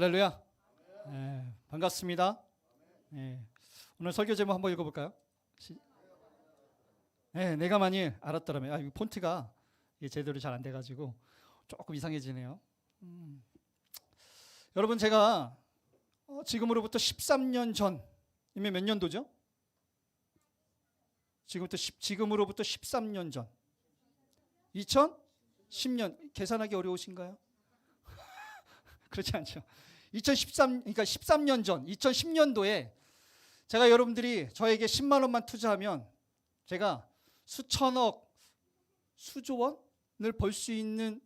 할렐루야. 반갑습니다. 오늘 설교 제목 한번 읽어볼까요? 내가 만일 알았더라면. 이 폰트가 제대로 잘 안 돼가지고 조금 이상해지네요. 여러분, 제가 지금으로부터 13년 전이면 몇 년도죠? 지금으로부터 13년 전, 2010년. 계산하기 어려우신가요? 그렇지 않죠. 그러니까 13년 전, 2010년도에 제가 여러분들이 저에게 10만 원만 투자하면 제가 수천억, 수조 원을 벌 수 있는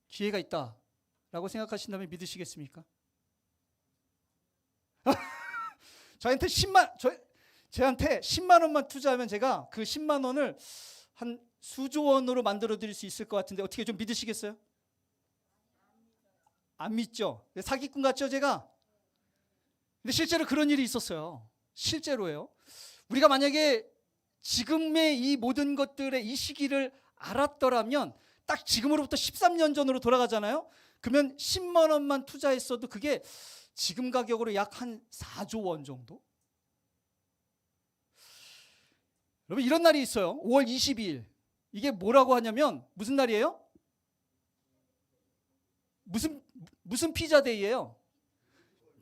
기회가 있다라고 생각하신다면 믿으시겠습니까? 저한테 10만 원만 투자하면 제가 그 10만 원을 한 수조 원으로 만들어 드릴 수 있을 것 같은데 어떻게 좀 믿으시겠어요? 안 믿죠? 사기꾼 같죠, 제가? 근데 실제로 그런 일이 있었어요. 실제로예요. 우리가 만약에 지금의 이 모든 것들의 이 시기를 알았더라면 딱 지금으로부터 13년 전으로 돌아가잖아요. 그러면 10만 원만 투자했어도 그게 지금 가격으로 약 한 4조 원 정도? 여러분, 이런 날이 있어요. 5월 22일. 이게 뭐라고 하냐면 무슨 날이에요? 무슨 피자데이예요?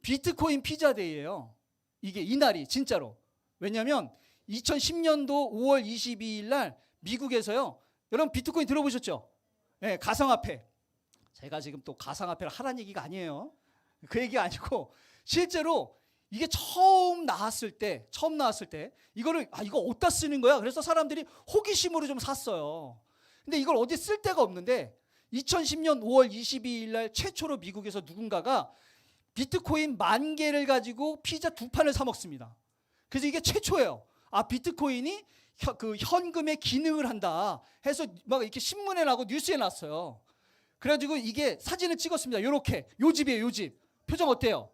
비트코인 피자데이예요. 이게 이 날이 진짜로. 왜냐하면 2010년도 5월 22일 날 미국에서요. 여러분 비트코인 들어보셨죠? 가상화폐. 제가 지금 또 가상화폐를 하라는 얘기가 아니에요. 그 얘기가 아니고 실제로 이게 처음 나왔을 때 이거를 이거 어디다 쓰는 거야? 그래서 사람들이 호기심으로 좀 샀어요. 근데 이걸 어디 쓸 데가 없는데 2010년 5월 22일 날 최초로 미국에서 누군가가 비트코인 10,000개를 가지고 피자 2판을 사 먹습니다. 그래서 이게 최초예요. 비트코인이 그 현금의 기능을 한다 해서 막 이렇게 신문에 나고 뉴스에 났어요. 그래가지고 이게 사진을 찍었습니다. 요렇게 요 집이에요, 요 집. 표정 어때요?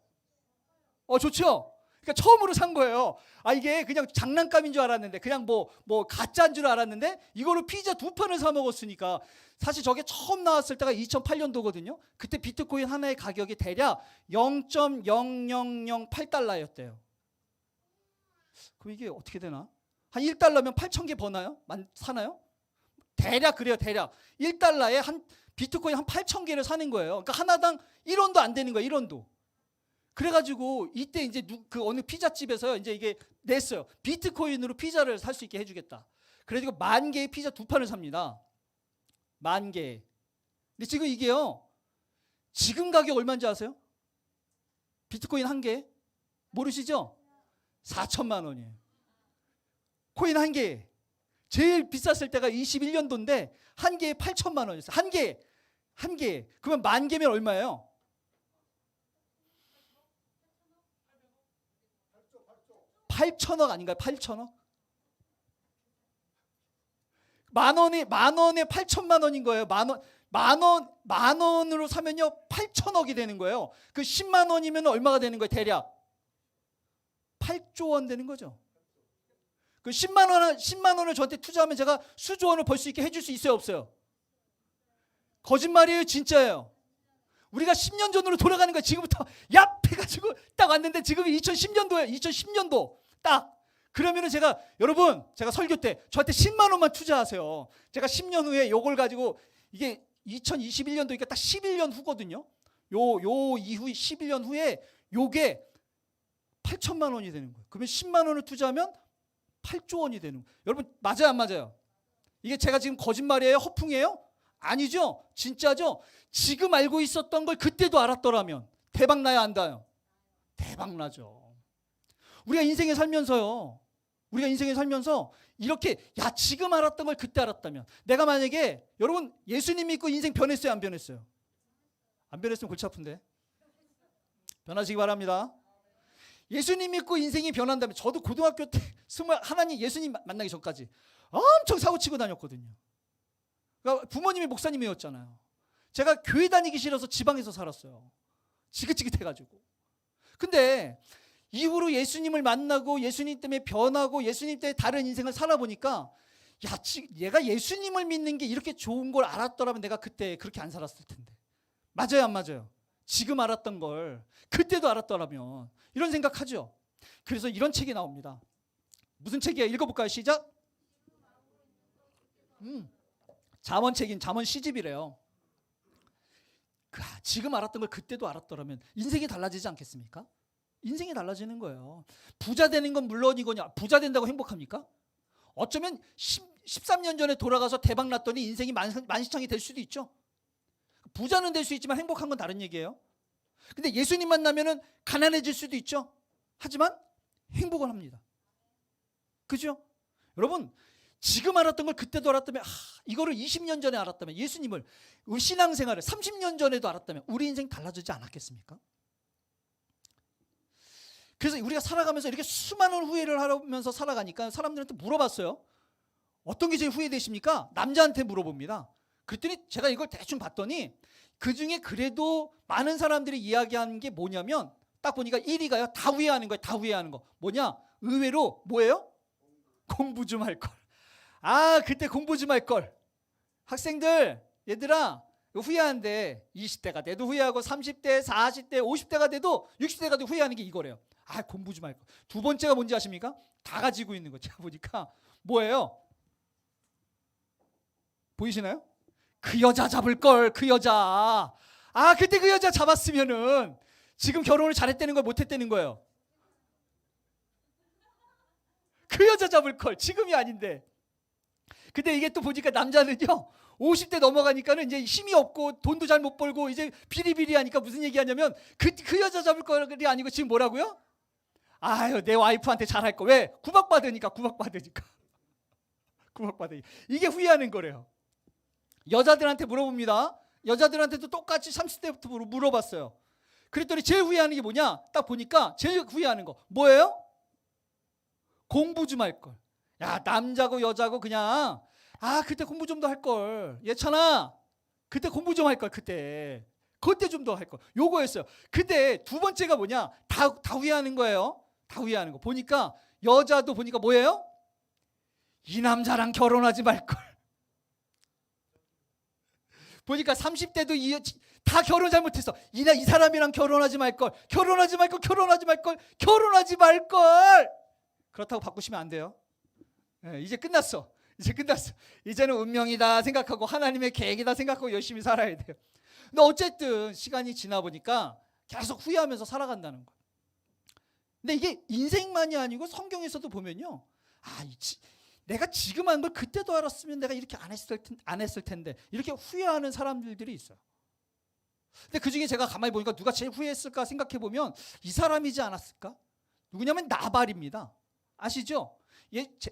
좋죠? 그러니까 처음으로 산 거예요. 이게 그냥 장난감인 줄 알았는데, 그냥 뭐 가짜인 줄 알았는데, 이거로 피자 2판을 사 먹었으니까. 사실 저게 처음 나왔을 때가 2008년도거든요. 그때 비트코인 하나의 가격이 대략 0.0008달러였대요. 그럼 이게 어떻게 되나? 한 1달러면 8,000개 버나요? 사나요? 대략 그래요, 대략. 1달러에 비트코인 한 8,000개를 사는 거예요. 그러니까 하나당 1원도 안 되는 거예요, 1원도. 그래가지고 이때 이제 그 어느 피자집에서요, 이제 이게 냈어요. 비트코인으로 피자를 살 수 있게 해주겠다. 그래가지고 10,000개의 피자 2판을 삽니다. 10,000개. 근데 지금 이게요, 지금 가격 얼마인지 아세요? 비트코인 한 개. 모르시죠? 4천만 원이에요. 코인 한 개. 제일 비쌌을 때가 21년도인데 한 개에 8천만 원이었어요. 한 개. 그러면 10,000개면 얼마예요? 8천억 아닌가요? 8천억? 만 원에 8천만 원인 거예요. 만 원으로 사면요 8천억이 되는 거예요. 그 10만 원이면 얼마가 되는 거예요? 대략 8조 원 되는 거죠. 그 10만 원을 저한테 투자하면 제가 수조 원을 벌 수 있게 해줄 수 있어요, 없어요? 거짓말이에요, 진짜예요. 우리가 10년 전으로 돌아가는 거예요. 지금부터 얍 해가지고 딱 왔는데 지금이 2010년도예요. 2010년도 딱. 그러면은 제가 설교 때 저한테 10만 원만 투자하세요. 제가 10년 후에 요걸 가지고, 이게 2021년도니까 딱 11년 후거든요. 요 이후 11년 후에 요게 8천만 원이 되는 거예요. 그러면 10만 원을 투자하면 8조 원이 되는 거예요. 여러분, 맞아요, 안 맞아요? 이게 제가 지금 거짓말이에요? 허풍이에요? 아니죠? 진짜죠? 지금 알고 있었던 걸 그때도 알았더라면 대박 나요, 안 나요? 대박 나죠. 우리가 인생에 살면서 이렇게 지금 알았던 걸 그때 알았다면, 내가 만약에 여러분 예수님 믿고 인생 변했어요, 안 변했어요? 안 변했으면 골치 아픈데. 변하시기 바랍니다. 예수님 믿고 인생이 변한다면, 저도 고등학교 때 하나님 예수님 만나기 전까지 엄청 사고치고 다녔거든요. 그러니까 부모님이 목사님이었잖아요. 제가 교회 다니기 싫어서 지방에서 살았어요. 지긋지긋해가지고. 근데 이후로 예수님을 만나고 예수님 때문에 변하고 예수님 때문에 다른 인생을 살아보니까, 얘가 예수님을 믿는 게 이렇게 좋은 걸 알았더라면 내가 그때 그렇게 안 살았을 텐데. 맞아요, 안 맞아요? 지금 알았던 걸 그때도 알았더라면, 이런 생각하죠. 그래서 이런 책이 나옵니다. 무슨 책이에요? 읽어볼까요? 시작. 잠언책인 잠언 시집이래요. 지금 알았던 걸 그때도 알았더라면 인생이 달라지지 않겠습니까? 인생이 달라지는 거예요. 부자 되는 건 물론이거냐, 부자 된다고 행복합니까? 어쩌면 13년 전에 돌아가서 대박 났더니 인생이 만시창이 될 수도 있죠. 부자는 될 수 있지만 행복한 건 다른 얘기예요. 근데 예수님 만나면은 가난해질 수도 있죠. 하지만 행복을 합니다. 그죠? 여러분, 지금 알았던 걸 그때도 알았다면, 이거를 20년 전에 알았다면, 예수님을, 우리 신앙생활을 30년 전에도 알았다면 우리 인생 달라지지 않았겠습니까? 그래서 우리가 살아가면서 이렇게 수많은 후회를 하면서 살아가니까 사람들한테 물어봤어요. 어떤 게 제일 후회되십니까? 남자한테 물어봅니다. 그랬더니 제가 이걸 대충 봤더니 그중에 그래도 많은 사람들이 이야기하는 게 뭐냐면, 딱 보니까 1위가요. 다 후회하는 거예요. 다 후회하는 거. 뭐냐? 의외로 뭐예요? 공부 좀 할 걸. 그때 공부 좀 할 걸. 학생들, 얘들아, 후회하는데 20대가 돼도 후회하고 30대, 40대, 50대가 돼도 60대가 돼도 후회하는 게 이거래요. 공부 좀 할 걸. 두 번째가 뭔지 아십니까? 다 가지고 있는 거. 제가 보니까 뭐예요? 보이시나요? 그 여자 잡을 걸, 그 여자. 그때 그 여자 잡았으면은 지금 결혼을 잘했다는 걸 못했다는 거예요. 그 여자 잡을 걸, 지금이 아닌데. 근데 이게 또 보니까 남자는요, 50대 넘어가니까는 이제 힘이 없고 돈도 잘 못 벌고 이제 비리비리하니까 무슨 얘기하냐면 그 여자 잡을 거이 아니고 지금 뭐라고요? 내 와이프한테 잘할 거. 왜? 구박받으니까. 이게 후회하는 거래요. 여자들한테 물어봅니다. 여자들한테도 똑같이 30대부터 물어봤어요. 그랬더니 제일 후회하는 게 뭐냐? 딱 보니까 제일 후회하는 거 뭐예요? 공부 좀 할 걸. 남자고 여자고 그냥 그때 공부 좀 더 할 걸. 예찬아, 그때 공부 좀 할 걸. 그때 좀 더 할 걸. 요거였어요. 근데 두 번째가 뭐냐? 다 후회하는 거예요. 다 후회하는 거. 보니까 여자도 보니까 뭐예요? 이 남자랑 결혼하지 말 걸. 보니까 30대도 다 결혼 잘못했어. 이 사람이랑 결혼하지 말 걸. 그렇다고 바꾸시면 안 돼요. 이제 끝났어. 이제는 운명이다 생각하고 하나님의 계획이다 생각하고 열심히 살아야 돼요. 근데 어쨌든 시간이 지나 보니까 계속 후회하면서 살아간다는 거예요. 근데 이게 인생만이 아니고 성경에서도 보면요, 내가 지금 한 걸 그때도 알았으면 내가 이렇게 안 했을 텐데 이렇게 후회하는 사람들이 있어요. 근데 그중에 제가 가만히 보니까 누가 제일 후회했을까 생각해 보면 이 사람이지 않았을까? 누구냐면 나발입니다. 아시죠?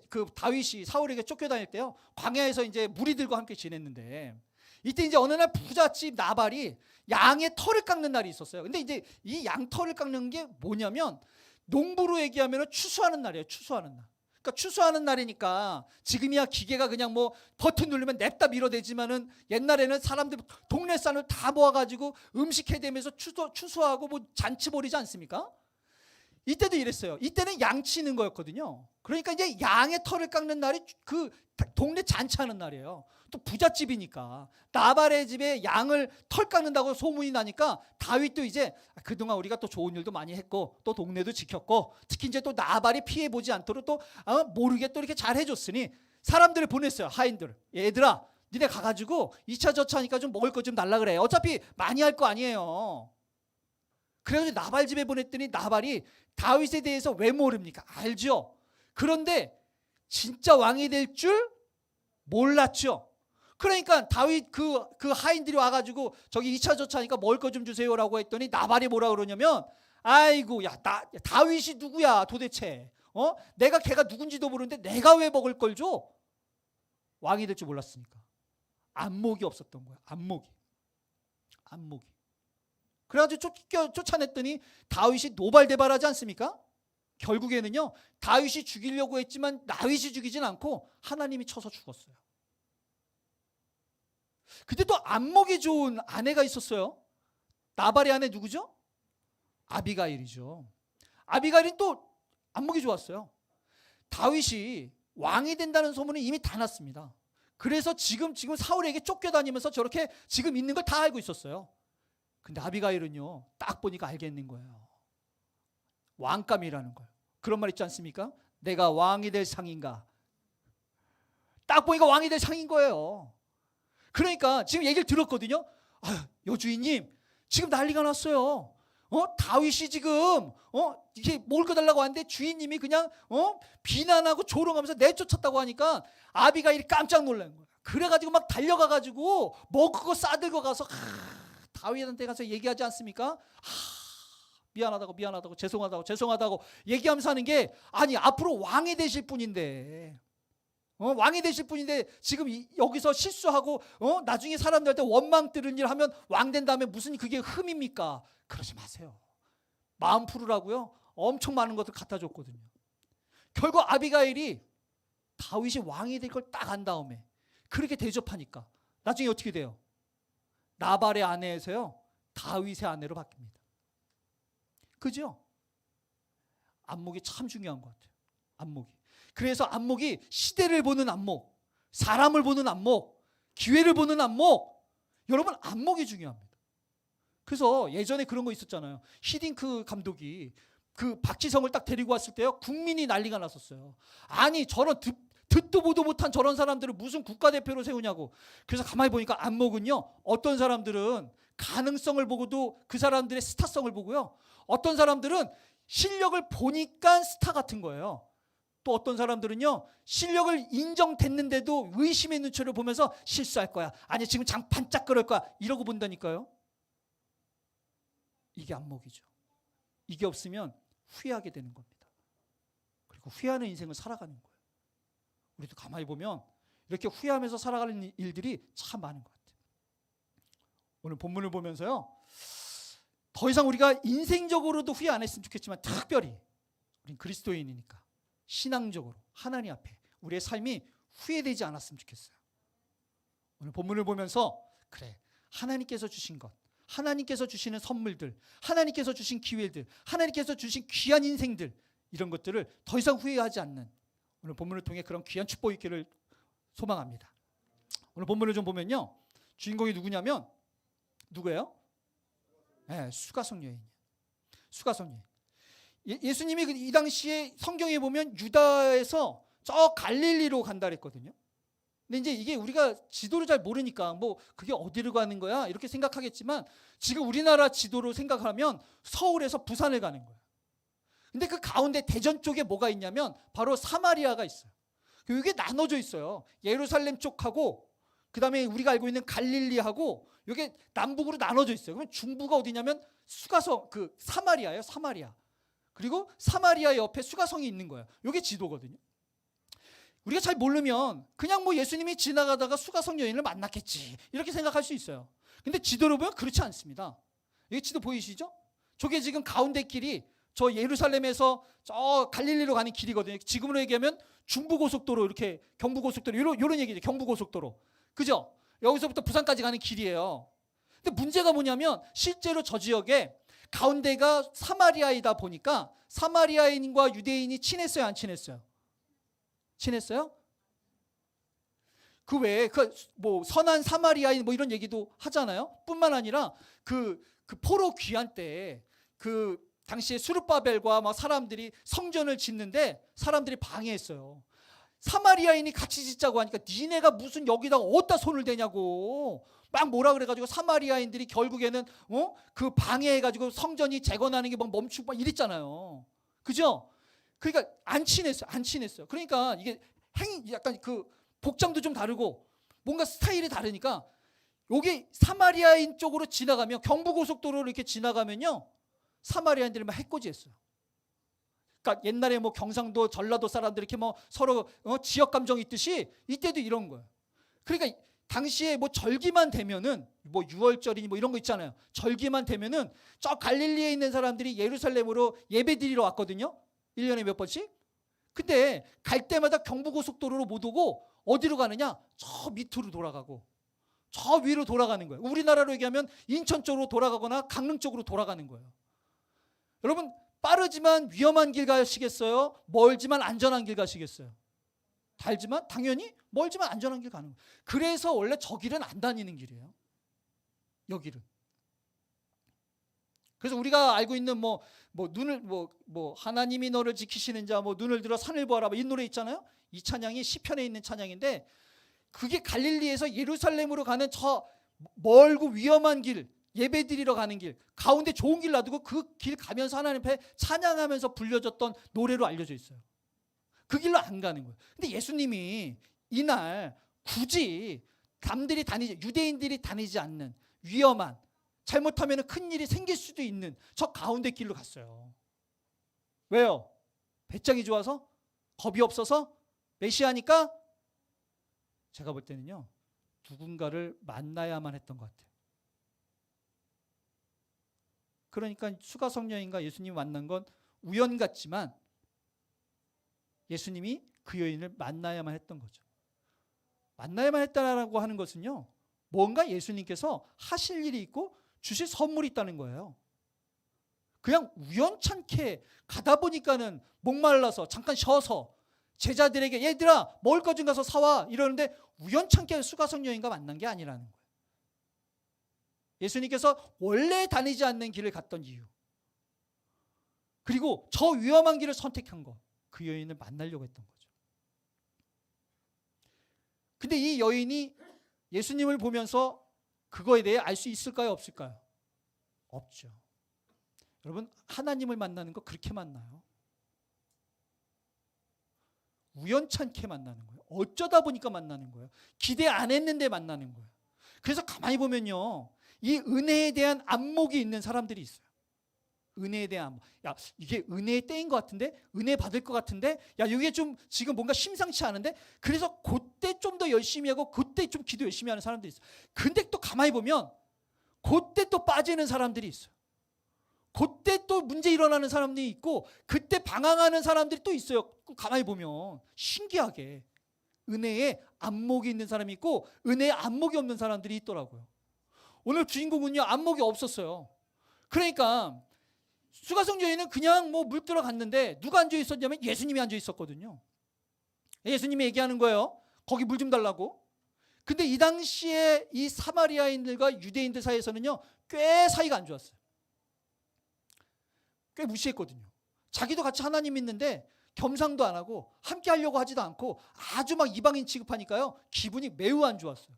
그 다윗이 사울에게 쫓겨다닐 때요, 광야에서 이제 무리들과 함께 지냈는데, 이때 이제 어느 날 부잣집 나발이 양의 털을 깎는 날이 있었어요. 근데 이제 이 양 털을 깎는 게 뭐냐면, 농부로 얘기하면 추수하는 날이에요. 추수하는 날. 그러니까 추수하는 날이니까 지금이야 기계가 그냥 뭐 버튼 누르면 냅다 밀어대지만은 옛날에는 사람들 동네 쌀을 다 모아가지고 음식 해대면서 추수하고 뭐 잔치 벌이지 않습니까? 이때도 이랬어요. 이때는 양 치는 거였거든요. 그러니까 이제 양의 털을 깎는 날이 그 동네 잔치하는 날이에요. 또 부잣집이니까 나발의 집에 양을 털 깎는다고 소문이 나니까 다윗도 이제 그동안 우리가 또 좋은 일도 많이 했고 또 동네도 지켰고 특히 이제 또 나발이 피해 보지 않도록 또 모르게 또 이렇게 잘 해줬으니 사람들을 보냈어요. 하인들을. 얘들아, 니네 가가지고 2차 저차니까 좀 먹을 거 좀 달라 그래. 어차피 많이 할 거 아니에요. 그래가지고 나발 집에 보냈더니 나발이 다윗에 대해서 왜 모릅니까? 알죠. 그런데 진짜 왕이 될 줄 몰랐죠. 그러니까 다윗 그 하인들이 와가지고 저기 2차 저차니까 먹을 거 좀 주세요라고 했더니 나발이 뭐라 그러냐면, 아이고 다윗이 누구야 도대체? 내가 걔가 누군지도 모르는데 내가 왜 먹을 걸 줘? 왕이 될 줄 몰랐으니까. 안목이 없었던 거야. 안목이. 그래가지고 쫓아냈더니 다윗이 노발대발하지 않습니까? 결국에는요, 다윗이 죽이려고 했지만 다윗이 죽이진 않고 하나님이 쳐서 죽었어요. 그때 또 안목이 좋은 아내가 있었어요. 나발의 아내 누구죠? 아비가일이죠. 아비가일은 또 안목이 좋았어요. 다윗이 왕이 된다는 소문이 이미 다 났습니다. 그래서 지금 사울에게 쫓겨다니면서 저렇게 지금 있는 걸 다 알고 있었어요. 근데 아비가일은요, 딱 보니까 알겠는 거예요. 왕감이라는 걸. 그런 말 있지 않습니까? 내가 왕이 될 상인가. 딱 보니까 왕이 될 상인 거예요. 그러니까 지금 얘기를 들었거든요. 여주인님, 지금 난리가 났어요. 다윗이 지금 이게 몰고 달라고 하는데 주인님이 그냥 비난하고 조롱하면서 내쫓았다고 하니까 아비가일이 깜짝 놀란 거야. 그래가지고 막 달려가가지고 먹을 거 싸들고 가서 다윗한테 가서 얘기하지 않습니까? 미안하다고 죄송하다고 얘기하면서 하는 게, 아니 앞으로 왕이 되실 분인데 왕이 되실 분인데 지금 여기서 실수하고 나중에 사람들한테 원망 들은 일 하면 왕 된 다음에 무슨 그게 흠입니까? 그러지 마세요. 마음 풀으라고요. 엄청 많은 것들 갖다 줬거든요. 결국 아비가일이 다윗이 왕이 될 걸 딱 안 다음에 그렇게 대접하니까 나중에 어떻게 돼요? 나발의 아내에서요 다윗의 아내로 바뀝니다. 그죠? 안목이 참 중요한 것 같아요. 안목이. 그래서 안목이 시대를 보는 안목, 사람을 보는 안목, 기회를 보는 안목. 여러분, 안목이 중요합니다. 그래서 예전에 그런 거 있었잖아요. 히딩크 감독이 그 박지성을 딱 데리고 왔을 때요, 국민이 난리가 났었어요. 아니 저런 듣도 보도 못한 저런 사람들을 무슨 국가대표로 세우냐고. 그래서 가만히 보니까 안목은요, 어떤 사람들은 가능성을 보고도 그 사람들의 스타성을 보고요, 어떤 사람들은 실력을 보니까 스타 같은 거예요. 또 어떤 사람들은요, 실력을 인정됐는데도 의심의 눈초리를 보면서 실수할 거야, 아니 지금 장 반짝 그럴 거야, 이러고 본다니까요. 이게 안목이죠. 이게 없으면 후회하게 되는 겁니다. 그리고 후회하는 인생을 살아가는 거예요. 우리도 가만히 보면 이렇게 후회하면서 살아가는 일들이 참 많은 것 같아요. 오늘 본문을 보면서요, 더 이상 우리가 인생적으로도 후회 안 했으면 좋겠지만, 특별히 우린 그리스도인이니까 신앙적으로 하나님 앞에 우리의 삶이 후회되지 않았으면 좋겠어요. 오늘 본문을 보면서 그래, 하나님께서 주신 것, 하나님께서 주시는 선물들, 하나님께서 주신 기회들, 하나님께서 주신 귀한 인생들, 이런 것들을 더 이상 후회하지 않는 오늘 본문을 통해 그런 귀한 축복이 있기를 소망합니다. 오늘 본문을 좀 보면요, 주인공이 누구냐면 누구예요? 네, 수가성 여인이에요. 수가성 여인. 예수님이 이 당시에 성경에 보면 유다에서 저 갈릴리로 간다 그랬거든요. 근데 이제 이게 우리가 지도를 잘 모르니까 뭐 그게 어디로 가는 거야 이렇게 생각하겠지만, 지금 우리나라 지도로 생각하면 서울에서 부산을 가는 거예요. 근데 그 가운데 대전 쪽에 뭐가 있냐면 바로 사마리아가 있어요. 이게 나눠져 있어요. 예루살렘 쪽하고 그다음에 우리가 알고 있는 갈릴리하고 이게 남북으로 나눠져 있어요. 그러면 중부가 어디냐면 수가성, 그 사마리아예요. 사마리아. 그리고 사마리아 옆에 수가성이 있는 거예요. 이게 지도거든요. 우리가 잘 모르면 그냥 뭐 예수님이 지나가다가 수가성 여인을 만났겠지 이렇게 생각할 수 있어요. 근데 지도로 보면 그렇지 않습니다. 여기 지도 보이시죠? 저게 지금 가운데 길이 저 예루살렘에서 저 갈릴리로 가는 길이거든요. 지금으로 얘기하면 중부고속도로, 이렇게 경부고속도로, 이런 얘기죠. 경부고속도로. 그죠? 여기서부터 부산까지 가는 길이에요. 근데 문제가 뭐냐면 실제로 저 지역에 가운데가 사마리아이다 보니까 사마리아인과 유대인이 친했어요, 안 친했어요? 친했어요? 그 외에 뭐 선한 사마리아인 뭐 이런 얘기도 하잖아요. 뿐만 아니라 그 포로 귀환 때 그 당시에 수르바벨과 막 사람들이 성전을 짓는데 사람들이 방해했어요. 사마리아인이 같이 짓자고 하니까 니네가 무슨 여기다가 어디다 손을 대냐고 막 뭐라 그래가지고 사마리아인들이 결국에는 그 방해해가지고 성전이 재건하는 게 막 멈추고 막 이랬잖아요. 그죠? 그러니까 안 친했어요. 그러니까 이게 약간 그 복장도 좀 다르고 뭔가 스타일이 다르니까 여기 사마리아인 쪽으로 지나가면, 경부고속도로를 이렇게 지나가면요, 사마리아인들이 막 해코지했어요. 그러니까 옛날에 뭐 경상도, 전라도 사람들 이렇게 뭐 서로 지역 감정이 있듯이 이때도 이런 거예요. 그러니까 당시에 뭐 절기만 되면은 뭐 6월절이니 뭐 이런 거 있잖아요. 절기만 되면은 저 갈릴리에 있는 사람들이 예루살렘으로 예배 드리러 왔거든요. 1년에 몇 번씩. 근데 갈 때마다 경부고속도로로 못 오고 어디로 가느냐? 저 밑으로 돌아가고 저 위로 돌아가는 거예요. 우리나라로 얘기하면 인천 쪽으로 돌아가거나 강릉 쪽으로 돌아가는 거예요. 여러분, 빠르지만 위험한 길 가시겠어요? 멀지만 안전한 길 가시겠어요? 달지만 당연히 멀지만 안전한 길 가는 거예요. 그래서 원래 저 길은 안 다니는 길이에요. 여기는. 그래서 우리가 알고 있는 눈을 하나님이 너를 지키시는 자, 눈을 들어 산을 보아라, 이 노래 있잖아요. 이 찬양이 시편에 있는 찬양인데, 그게 갈릴리에서 예루살렘으로 가는 저 멀고 위험한 길, 예배드리러 가는 길 가운데 좋은 길 놔두고 그 길 가면서 하나님 앞에 찬양하면서 불려졌던 노래로 알려져 있어요. 그 길로 안 가는 거예요. 근데 예수님이 이날 굳이 남들이 다니지, 유대인들이 다니지 않는 위험한, 잘못하면 큰 일이 생길 수도 있는 저 가운데 길로 갔어요. 왜요? 배짱이 좋아서? 겁이 없어서? 메시아니까? 제가 볼 때는요, 누군가를 만나야만 했던 것 같아요. 그러니까 수가성녀인과 예수님이 만난 건 우연 같지만 예수님이 그 여인을 만나야만 했던 거죠. 만나야만 했다라고 하는 것은요, 뭔가 예수님께서 하실 일이 있고 주실 선물이 있다는 거예요. 그냥 우연찮게 가다 보니까는 목말라서 잠깐 쉬어서 제자들에게 얘들아 먹을 것 좀 가서 사와 이러는데 우연찮게 수가성 여인과 만난 게 아니라는 거예요. 예수님께서 원래 다니지 않는 길을 갔던 이유, 그리고 저 위험한 길을 선택한 거, 그 여인을 만나려고 했던 거죠. 근데 이 여인이 예수님을 보면서 그거에 대해 알 수 있을까요? 없을까요? 없죠. 여러분, 하나님을 만나는 거 그렇게 만나요. 우연찮게 만나는 거예요. 어쩌다 보니까 만나는 거예요. 기대 안 했는데 만나는 거예요. 그래서 가만히 보면요, 이 은혜에 대한 안목이 있는 사람들이 있어요. 은혜에 대한 안목. 야, 이게 은혜의 때인 것 같은데, 은혜 받을 것 같은데, 야, 이게 좀 지금 뭔가 심상치 않은데, 그래서 그때 좀 더 열심히 하고 그때 좀 기도 열심히 하는 사람들이 있어요. 근데 또 가만히 보면 그때 또 빠지는 사람들이 있어요. 그때 또 문제 일어나는 사람들이 있고, 그때 방황하는 사람들이 또 있어요. 가만히 보면 신기하게 은혜에 안목이 있는 사람이 있고 은혜에 안목이 없는 사람들이 있더라고요. 오늘 주인공은요, 안목이 없었어요. 그러니까 수가성 여인은 그냥 물 들어갔는데 누가 앉아 있었냐면 예수님이 앉아 있었거든요. 예수님이 얘기하는 거예요. 거기 물 좀 달라고. 근데 이 당시에 이 사마리아인들과 유대인들 사이에서는요, 꽤 사이가 안 좋았어요. 꽤 무시했거든요. 자기도 같이 하나님 믿는데 겸상도 안 하고 함께 하려고 하지도 않고 아주 막 이방인 취급하니까요, 기분이 매우 안 좋았어요.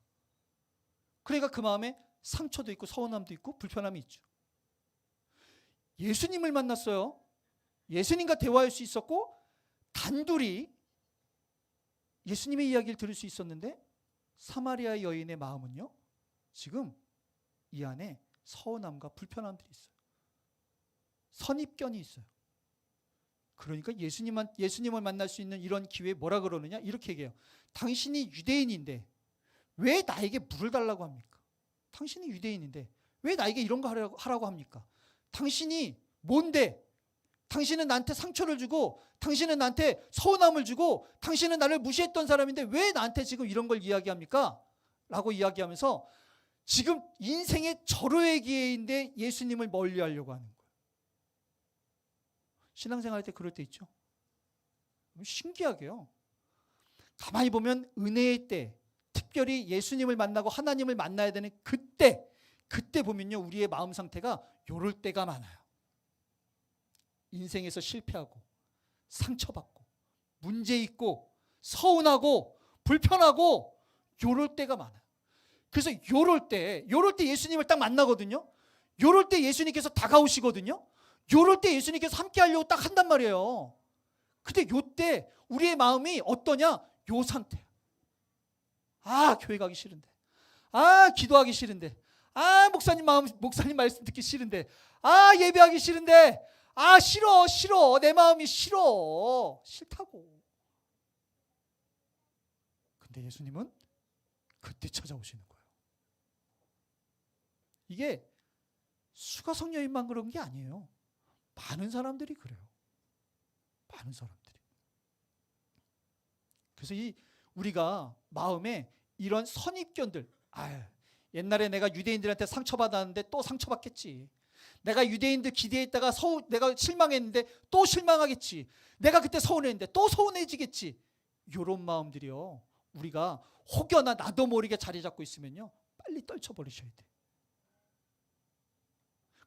그러니까 그 마음에 상처도 있고 서운함도 있고 불편함이 있죠. 예수님을 만났어요. 예수님과 대화할 수 있었고 단둘이 예수님의 이야기를 들을 수 있었는데, 사마리아 여인의 마음은요, 지금 이 안에 서운함과 불편함들이 있어요. 선입견이 있어요. 그러니까 예수님을 만날 수 있는 이런 기회에 뭐라 그러느냐, 이렇게 얘기해요. 당신이 유대인인데 왜 나에게 물을 달라고 합니까? 당신이 유대인인데 왜 나에게 이런 거 하라고 합니까? 당신이 뭔데? 당신은 나한테 상처를 주고 당신은 나한테 서운함을 주고 당신은 나를 무시했던 사람인데 왜 나한테 지금 이런 걸 이야기합니까? 라고 이야기하면서 지금 인생의 절호의 기회인데 예수님을 멀리하려고 하는 거예요. 신앙생활 할 때 그럴 때 있죠. 신기하게요, 가만히 보면 은혜의 때, 특별히 예수님을 만나고 하나님을 만나야 되는 그때 보면요, 우리의 마음 상태가 요럴 때가 많아요. 인생에서 실패하고 상처받고 문제 있고 서운하고 불편하고 요럴 때가 많아요. 그래서 요럴 때 예수님을 딱 만나거든요. 요럴 때 예수님께서 다가오시거든요. 요럴 때 예수님께서 함께 하려고 딱 한단 말이에요. 근데 요때 우리의 마음이 어떠냐? 요 상태야. 아, 교회 가기 싫은데. 아, 기도하기 싫은데. 아, 목사님 말씀 듣기 싫은데. 아, 예배하기 싫은데. 아, 싫어. 내 마음이 싫다고. 근데 예수님은 그때 찾아오시는 거예요. 이게 수가성 여인만 그런 게 아니에요. 많은 사람들이 그래요. 많은 사람들이. 그래서 우리가 마음에 이런 선입견들, 옛날에 내가 유대인들한테 상처받았는데 또 상처받겠지. 내가 유대인들 기대했다가 내가 실망했는데 또 실망하겠지. 내가 그때 서운했는데 또 서운해지겠지. 이런 마음들이요, 우리가 혹여나 나도 모르게 자리 잡고 있으면요, 빨리 떨쳐버리셔야 돼.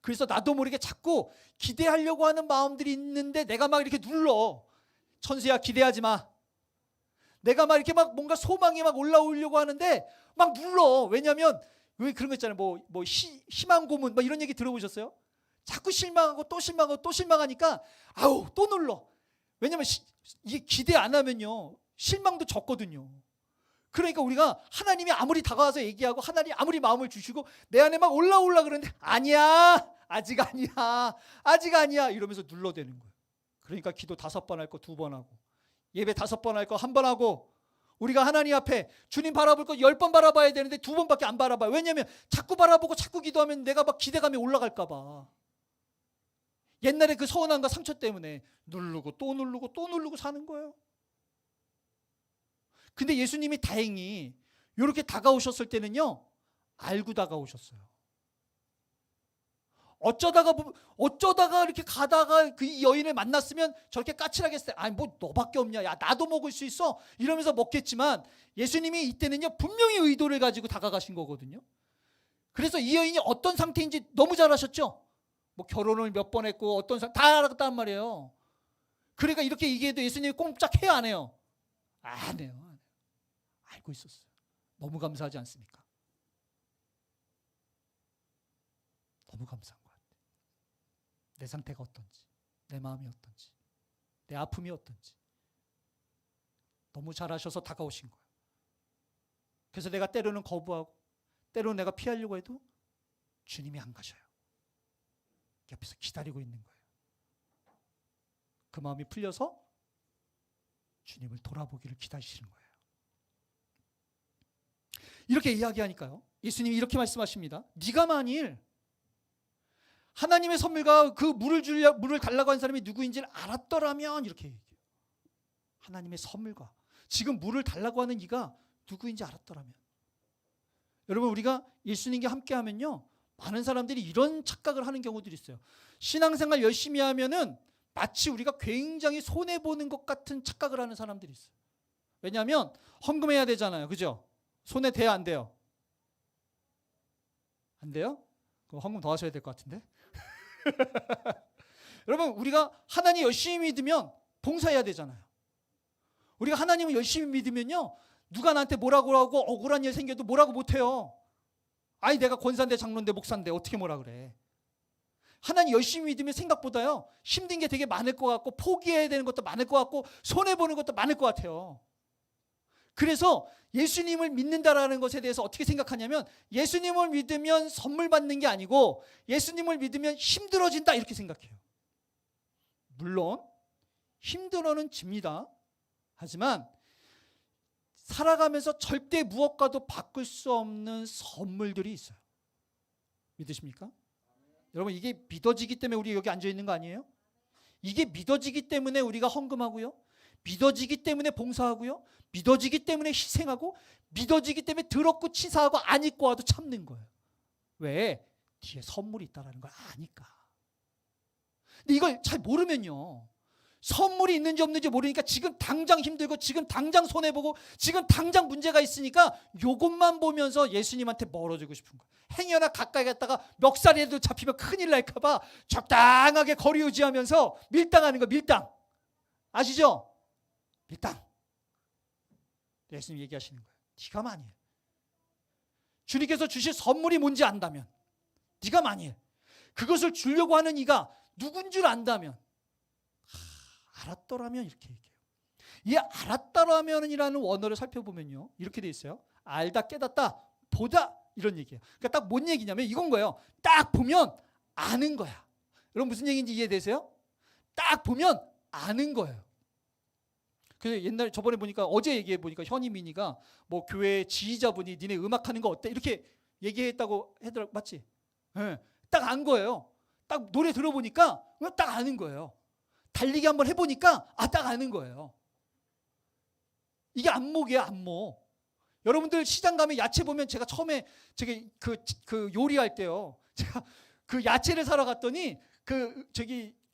그래서 나도 모르게 자꾸 기대하려고 하는 마음들이 있는데 내가 막 이렇게 눌러. 천수야, 기대하지 마. 내가 막 이렇게 막 뭔가 소망이 막 올라오려고 하는데 막 눌러. 왜냐면 왜 그런 거 있잖아요. 희망 고문 막 이런 얘기 들어보셨어요? 자꾸 실망하고 또 실망하고 또 실망하니까 아우 또 눌러. 왜냐면 이게 기대 안 하면요 실망도 적거든요. 그러니까 우리가 하나님이 아무리 다가와서 얘기하고 하나님이 아무리 마음을 주시고 내 안에 막 올라오려 그러는데 아니야, 아직 아니야, 아직 아니야 이러면서 눌러대는 거예요. 그러니까 기도 5번 할 거 2번 하고, 예배 5번 할 거 1번 하고, 우리가 하나님 앞에 주님 바라볼 거 10번 바라봐야 되는데 2번밖에 안 바라봐요. 왜냐하면 자꾸 바라보고 자꾸 기도하면 내가 막 기대감이 올라갈까 봐. 옛날에 그 서운함과 상처 때문에 누르고 또 누르고 또 누르고 사는 거예요. 근데 예수님이 다행히 이렇게 다가오셨을 때는요 알고 다가오셨어요. 어쩌다가 이렇게 가다가 그 여인을 만났으면 저렇게 까칠하게 했어요. 아니 뭐 너밖에 없냐, 야 나도 먹을 수 있어 이러면서 먹겠지만, 예수님이 이때는요 분명히 의도를 가지고 다가가신 거거든요. 그래서 이 여인이 어떤 상태인지 너무 잘 아셨죠. 뭐 결혼을 몇 번 했고 어떤 다 알았단 말이에요. 그러니까 이렇게 얘기해도 예수님이 꼼짝 해요 안 해요? 안 해요. 알고 있었어요. 너무 감사하지 않습니까? 너무 감사한 것 같아요. 내 상태가 어떤지, 내 마음이 어떤지, 내 아픔이 어떤지 너무 잘 아셔서 다가오신 거예요. 그래서 내가 때로는 거부하고 때로는 내가 피하려고 해도 주님이 안 가셔요. 옆에서 기다리고 있는 거예요. 그 마음이 풀려서 주님을 돌아보기를 기다리시는 거예요. 이렇게 이야기하니까요 예수님이 이렇게 말씀하십니다. 네가 만일 하나님의 선물과 그 물을 달라고 한 사람이 누구인지를 알았더라면, 이렇게 얘기해요. 하나님의 선물과 지금 물을 달라고 하는 이가 누구인지 알았더라면. 여러분, 우리가 예수님과 함께 하면요 많은 사람들이 이런 착각을 하는 경우들이 있어요. 신앙생활 열심히 하면은 마치 우리가 굉장히 손해보는 것 같은 착각을 하는 사람들이 있어요. 왜냐하면 헌금해야 되잖아요. 그죠? 손해 돼야 안 돼요? 안 돼요? 그럼 헌금 더 하셔야 될 것 같은데. 여러분, 우리가 하나님 열심히 믿으면 봉사해야 되잖아요. 우리가 하나님을 열심히 믿으면요 누가 나한테 뭐라고 하고 억울한 일 생겨도 뭐라고 못해요. 아니 내가 권사인데 장로인데 목사인데 어떻게 뭐라 그래. 하나님 열심히 믿으면 생각보다요 힘든 게 되게 많을 것 같고 포기해야 되는 것도 많을 것 같고 손해보는 것도 많을 것 같아요. 그래서 예수님을 믿는다라는 것에 대해서 어떻게 생각하냐면, 예수님을 믿으면 선물 받는 게 아니고 예수님을 믿으면 힘들어진다 이렇게 생각해요. 물론 힘들어는 집니다. 하지만 살아가면서 절대 무엇과도 바꿀 수 없는 선물들이 있어요. 믿으십니까? 여러분, 이게 믿어지기 때문에 우리 여기 앉아 있는 거 아니에요? 이게 믿어지기 때문에 우리가 헌금하고요, 믿어지기 때문에 봉사하고요, 믿어지기 때문에 희생하고, 믿어지기 때문에 더럽고 치사하고 안 입고 와도 참는 거예요. 왜? 뒤에 선물이 있다는 걸 아니까. 근데 이걸 잘 모르면요 선물이 있는지 없는지 모르니까 지금 당장 힘들고 지금 당장 손해보고 지금 당장 문제가 있으니까 요것만 보면서 예수님한테 멀어지고 싶은 거예요. 행여나 가까이 갔다가 멱살이라도 잡히면 큰일 날까 봐 적당하게 거리 유지하면서 밀당하는 거. 밀당 아시죠? 밀당. 예수님 얘기하시는 거예요. 네가 만일 주님께서 주실 선물이 뭔지 안다면, 네가 만일 그것을 주려고 하는 이가 누군 줄 안다면, 알았더라면, 이렇게 얘기해요. 이 알았더라면이라는 원어를 살펴보면요 이렇게 돼 있어요. 알다, 깨닫다, 보다, 이런 얘기예요. 그러니까 딱 뭔 얘기냐면 이건 거예요. 딱 보면 아는 거야. 여러분 무슨 얘기인지 이해되세요? 딱 보면 아는 거예요. 그래서 옛날에 저번에 보니까, 어제 얘기해 보니까 현이민이가 뭐 교회 지휘자분이 니네 음악하는 거 어때? 이렇게 얘기했다고 하더라고. 맞지? 네. 딱 안 거예요. 딱 노래 들어보니까 딱 아는 거예요. 달리기 한번 해보니까 딱 아는 거예요. 이게 안목이에요, 안목. 여러분들 시장 가면 야채 보면, 제가 처음에 그 요리할 때요, 제가 그 야채를 사러 갔더니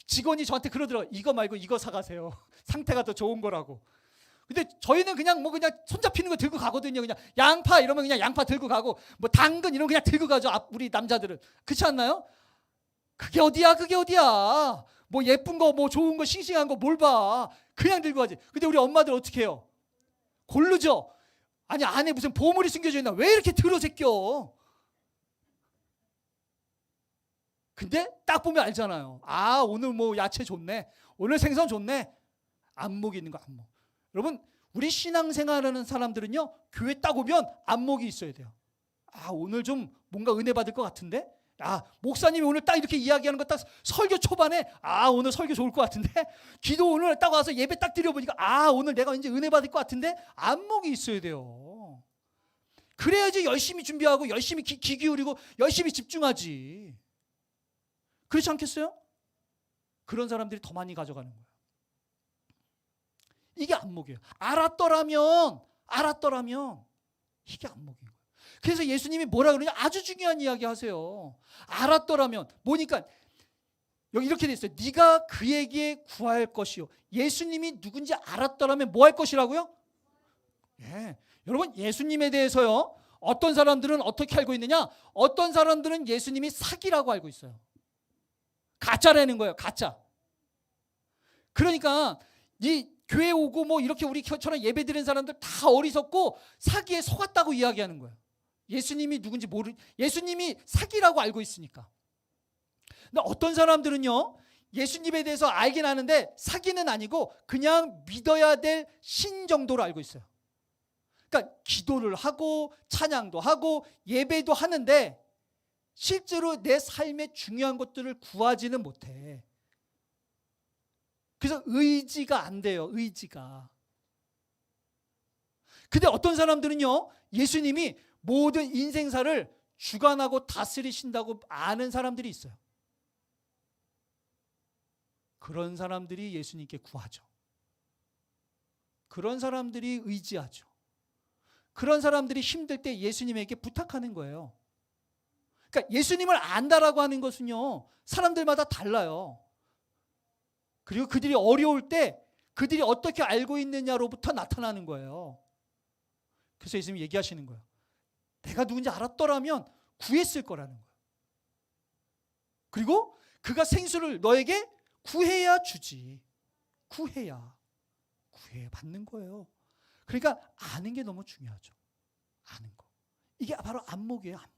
직원이 저한테 그러더라고요. 이거 말고 이거 사가세요. 상태가 더 좋은 거라고. 근데 저희는 그냥 그냥 손잡히는 거 들고 가거든요. 그냥 양파 이러면 그냥 양파 들고 가고, 뭐 당근 이런 거 그냥 들고 가죠. 우리 남자들은. 그렇지 않나요? 그게 어디야, 그게 어디야. 뭐 예쁜 거, 뭐 좋은 거, 싱싱한 거 뭘 봐. 그냥 들고 가지. 근데 우리 엄마들 어떻게 해요? 고르죠. 아니, 안에 무슨 보물이 숨겨져 있나? 왜 이렇게 들어 제껴? 근데 딱 보면 알잖아요. 아, 오늘 뭐 야채 좋네. 오늘 생선 좋네. 안목이 있는 거, 안목. 여러분, 우리 신앙생활하는 사람들은요, 교회 딱 오면 안목이 있어야 돼요. 아, 오늘 좀 뭔가 은혜 받을 것 같은데? 아, 목사님이 오늘 딱 이렇게 이야기하는 거 딱 설교 초반에, 아, 오늘 설교 좋을 것 같은데? 기도 오늘 딱 와서 예배 딱 드려보니까, 아, 오늘 내가 이제 은혜 받을 것 같은데? 안목이 있어야 돼요. 그래야지 열심히 준비하고 열심히 귀 기울이고 열심히 집중하지. 그렇지 않겠어요? 그런 사람들이 더 많이 가져가는 거예요. 이게 안목이에요. 알았더라면 이게 안목인 거예요. 그래서 예수님이 뭐라 그러냐? 아주 중요한 이야기 하세요. 알았더라면 뭐니까 여기 이렇게 돼 있어요. 네가 그에게 구할 것이요. 예수님이 누군지 알았더라면 뭐 할 것이라고요? 예. 여러분, 예수님에 대해서요, 어떤 사람들은 어떻게 알고 있느냐? 어떤 사람들은 예수님이 사기라고 알고 있어요. 가짜라는 거예요. 가짜. 그러니까 이 교회 오고 뭐 이렇게 우리처럼 예배 드리는 사람들 다 어리석고 사기에 속았다고 이야기하는 거예요. 예수님이 누군지 예수님이 사기라고 알고 있으니까. 근데 어떤 사람들은요, 예수님에 대해서 알긴 아는데 사기는 아니고 그냥 믿어야 될 신 정도로 알고 있어요. 그러니까 기도를 하고 찬양도 하고 예배도 하는데 실제로 내 삶의 중요한 것들을 구하지는 못해. 그래서 의지가 안 돼요. 의지가. 근데 어떤 사람들은요, 예수님이 모든 인생사를 주관하고 다스리신다고 아는 사람들이 있어요. 그런 사람들이 예수님께 구하죠. 그런 사람들이 의지하죠. 그런 사람들이 힘들 때 예수님에게 부탁하는 거예요. 그러니까 예수님을 안다라고 하는 것은요, 사람들마다 달라요. 그리고 그들이 어려울 때 그들이 어떻게 알고 있느냐로부터 나타나는 거예요. 그래서 예수님이 얘기하시는 거예요. 내가 누군지 알았더라면 구했을 거라는 거예요. 그리고 그가 생수를 너에게 구해야 주지. 구해야 받는 거예요. 그러니까 아는 게 너무 중요하죠. 아는 거. 이게 바로 안목이에요. 안목.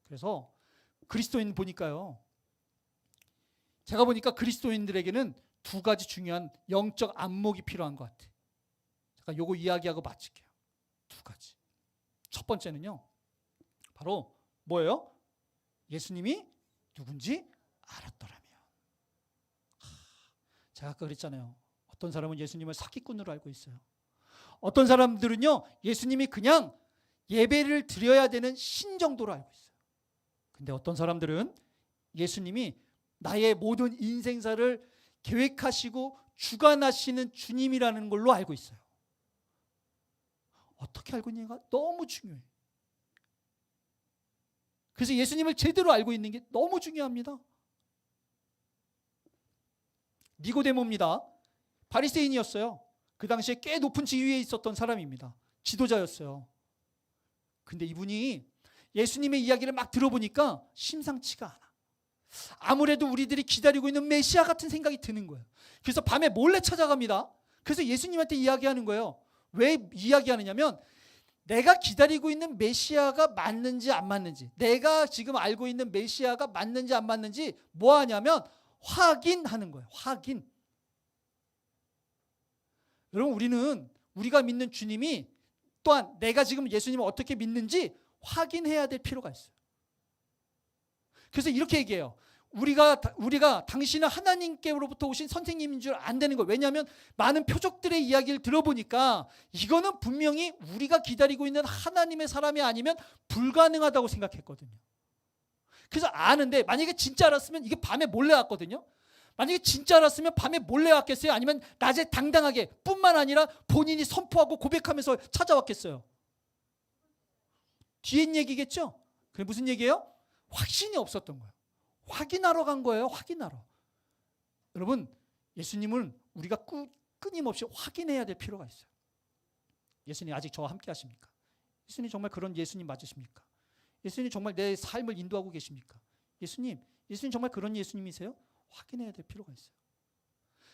그래서 그리스도인 보니까요, 제가 보니까 그리스도인들에게는 두 가지 중요한 영적 안목이 필요한 것 같아요. 잠깐 요거 이야기하고 마칠게요. 두 가지. 첫 번째는요, 바로 뭐예요? 예수님이 누군지 알았더라면. 제가 아까 그랬잖아요. 어떤 사람은 예수님을 사기꾼으로 알고 있어요. 어떤 사람들은요, 예수님이 그냥 예배를 드려야 되는 신 정도로 알고 있어요. 근데 어떤 사람들은 예수님이 나의 모든 인생사를 계획하시고 주관하시는 주님이라는 걸로 알고 있어요. 어떻게 알고 있느냐가 너무 중요해요. 그래서 예수님을 제대로 알고 있는 게 너무 중요합니다. 니고데모입니다. 바리새인이었어요. 그 당시에 꽤 높은 지위에 있었던 사람입니다. 지도자였어요. 근데 이분이 예수님의 이야기를 막 들어보니까 심상치가 않아. 아무래도 우리들이 기다리고 있는 메시아 같은 생각이 드는 거예요. 그래서 밤에 몰래 찾아갑니다. 그래서 예수님한테 이야기하는 거예요. 왜 이야기하느냐면, 내가 기다리고 있는 메시아가 맞는지 안 맞는지, 내가 지금 알고 있는 메시아가 맞는지 안 맞는지 뭐 하냐면 확인하는 거예요. 확인. 여러분, 우리가 믿는 주님이 또한 내가 지금 예수님을 어떻게 믿는지 확인해야 될 필요가 있어요. 그래서 이렇게 얘기해요. 우리가 당신은 하나님께로부터 오신 선생님인 줄 안 되는 거예요. 왜냐하면 많은 표적들의 이야기를 들어보니까 이거는 분명히 우리가 기다리고 있는 하나님의 사람이 아니면 불가능하다고 생각했거든요. 그래서 아는데, 만약에 진짜 알았으면 이게 밤에 몰래 왔거든요. 만약에 진짜 알았으면 밤에 몰래 왔겠어요? 아니면 낮에 당당하게, 뿐만 아니라 본인이 선포하고 고백하면서 찾아왔겠어요? 뒤엔 얘기겠죠? 그게 무슨 얘기예요? 확신이 없었던 거예요. 확인하러 간 거예요. 확인하러. 여러분, 예수님은 우리가 끊임없이 확인해야 될 필요가 있어요. 예수님 아직 저와 함께 하십니까? 예수님 정말 그런 예수님 맞으십니까? 예수님 정말 내 삶을 인도하고 계십니까? 예수님, 예수님 정말 그런 예수님이세요? 확인해야 될 필요가 있어요.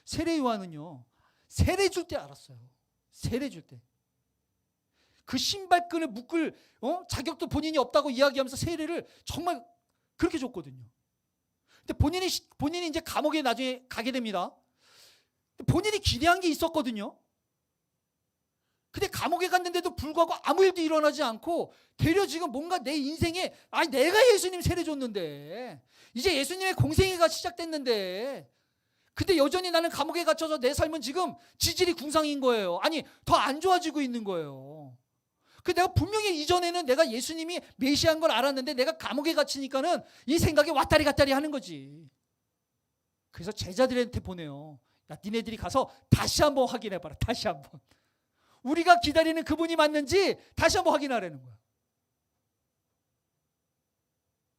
세례 요한은요, 세례 줄 때 알았어요. 세례 줄 때. 그 신발끈을 묶을 자격도 본인이 없다고 이야기하면서 세례를 정말 그렇게 줬거든요. 근데 본인이 이제 감옥에 나중에 가게 됩니다. 본인이 기대한 게 있었거든요. 근데 감옥에 갔는데도 불구하고 아무 일도 일어나지 않고 되려 지금 뭔가 내 인생에 내가 예수님 세례 줬는데 이제 예수님의 공생애가 시작됐는데 근데 여전히 나는 감옥에 갇혀서 내 삶은 지금 지질이 궁상인 거예요. 아니 더 안 좋아지고 있는 거예요. 그 내가 분명히 이전에는 내가 예수님이 메시아인 걸 알았는데 내가 감옥에 갇히니까는 이 생각이 왔다리 갔다리 하는 거지. 그래서 제자들한테 보내요. 야, 니네들이 가서 다시 한번 확인해봐라. 다시 한번. 우리가 기다리는 그분이 맞는지 다시 한번 확인하라는 거야.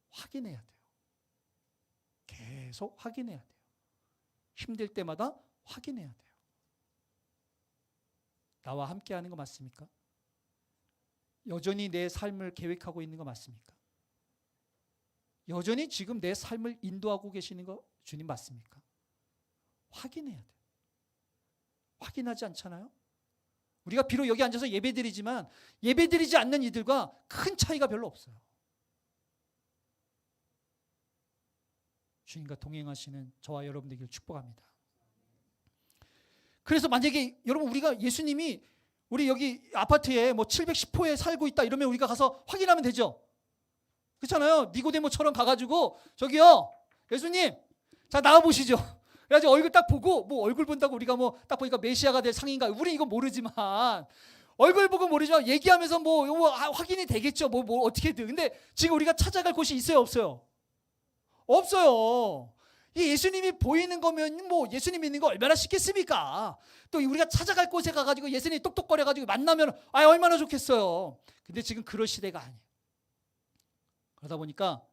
확인해야 돼요. 계속 확인해야 돼요. 힘들 때마다 확인해야 돼요. 나와 함께 하는 거 맞습니까? 여전히 내 삶을 계획하고 있는 거 맞습니까? 여전히 지금 내 삶을 인도하고 계시는 거 주님 맞습니까? 확인해야 돼요. 확인하지 않잖아요? 우리가 비록 여기 앉아서 예배드리지만 예배드리지 않는 이들과 큰 차이가 별로 없어요. 주님과 동행하시는 저와 여러분 되기를 축복합니다. 그래서 만약에 여러분 우리가 예수님이 우리 여기 아파트에 뭐 710호에 살고 있다 이러면 우리가 가서 확인하면 되죠. 그렇잖아요. 니고데모처럼 가가지고 저기요 예수님 자 나와보시죠. 그래가지고 얼굴 딱 보고 뭐 얼굴 본다고 우리가 뭐 딱 보니까 메시아가 될 상인가 우리 이거 모르지만 얼굴 보고 모르지만 얘기하면서 뭐 확인이 되겠죠. 뭐 어떻게든. 근데 지금 우리가 찾아갈 곳이 있어요 없어요? 없어요. 이 예수님이 보이는 거면 뭐 예수님 믿는 거 얼마나 쉽겠습니까? 또 우리가 찾아갈 곳에 가가지고 예수님이 똑똑거려가지고 만나면 얼마나 좋겠어요. 근데 지금 그럴 시대가 아니에요. 그러다 보니까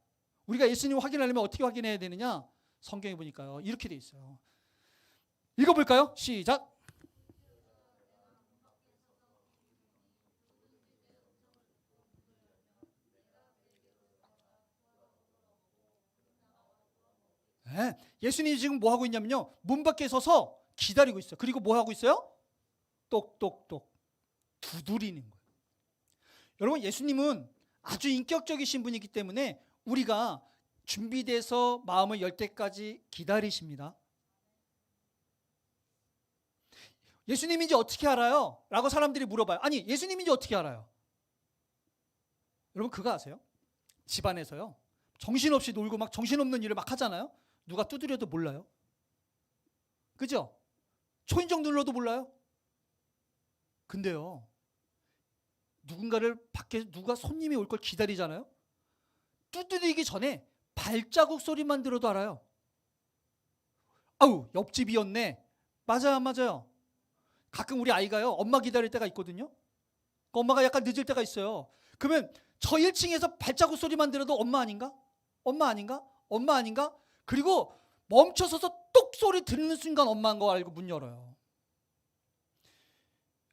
우리가 예수님 확인하려면 어떻게 확인해야 되느냐? 성경에 보니까요 이렇게 돼 있어요. 읽어볼까요? 시작. 네, 예수님이 지금 뭐 하고 있냐면요 문 밖에 서서 기다리고 있어요. 그리고 뭐 하고 있어요? 똑똑똑 두드리는 거예요. 여러분 예수님은 아주 인격적이신 분이기 때문에 우리가 준비돼서 마음을 열 때까지 기다리십니다. 예수님인지 어떻게 알아요? 라고 사람들이 물어봐요. 아니 예수님인지 어떻게 알아요? 여러분 그거 아세요? 집안에서요 정신없이 놀고 막 정신없는 일을 막 하잖아요. 누가 두드려도 몰라요. 그죠? 초인종 눌러도 몰라요. 근데요 누군가를 밖에 누가 손님이 올 걸 기다리잖아요. 두드리기 전에 발자국 소리만 들어도 알아요. 아우 옆집이었네. 맞아요 안 맞아요? 가끔 우리 아이가요 엄마 기다릴 때가 있거든요. 엄마가 약간 늦을 때가 있어요. 그러면 저 1층에서 발자국 소리만 들어도 엄마 아닌가? 엄마 아닌가? 엄마 아닌가? 그리고 멈춰서서 똑 소리 듣는 순간 엄마인 거 알고 문 열어요.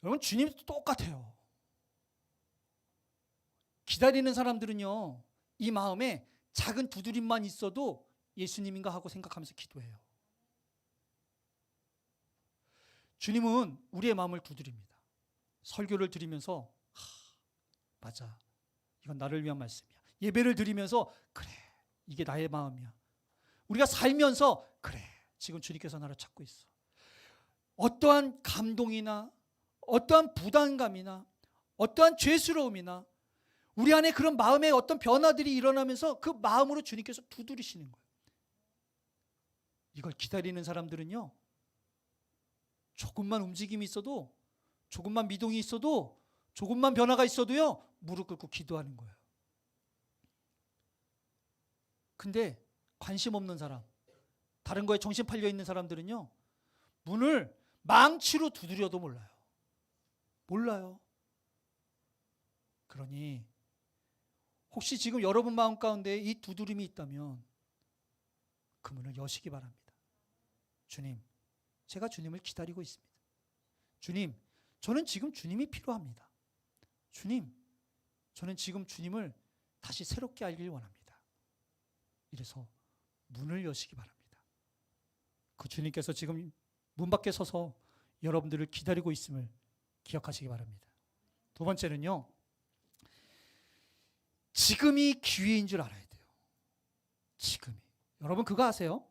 여러분 주님도 똑같아요. 기다리는 사람들은요 이 마음에 작은 두드림만 있어도 예수님인가 하고 생각하면서 기도해요. 주님은 우리의 마음을 두드립니다. 설교를 드리면서 맞아 이건 나를 위한 말씀이야. 예배를 드리면서 그래 이게 나의 마음이야. 우리가 살면서 그래 지금 주님께서 나를 찾고 있어. 어떠한 감동이나 어떠한 부담감이나 어떠한 죄스러움이나 우리 안에 그런 마음의 어떤 변화들이 일어나면서 그 마음으로 주님께서 두드리시는 거예요. 이걸 기다리는 사람들은요 조금만 움직임이 있어도 조금만 미동이 있어도 조금만 변화가 있어도요 무릎 꿇고 기도하는 거예요. 근데 관심 없는 사람 다른 거에 정신 팔려 있는 사람들은요 문을 망치로 두드려도 몰라요. 그러니 혹시 지금 여러분 마음 가운데 이 두드림이 있다면 그 문을 여시기 바랍니다. 주님 제가 주님을 기다리고 있습니다. 주님 저는 지금 주님이 필요합니다. 주님 저는 지금 주님을 다시 새롭게 알길 원합니다. 이래서 문을 여시기 바랍니다. 그 주님께서 지금 문 밖에 서서 여러분들을 기다리고 있음을 기억하시기 바랍니다. 두 번째는요, 지금이 기회인 줄 알아야 돼요. 지금이. 여러분 그거 아세요?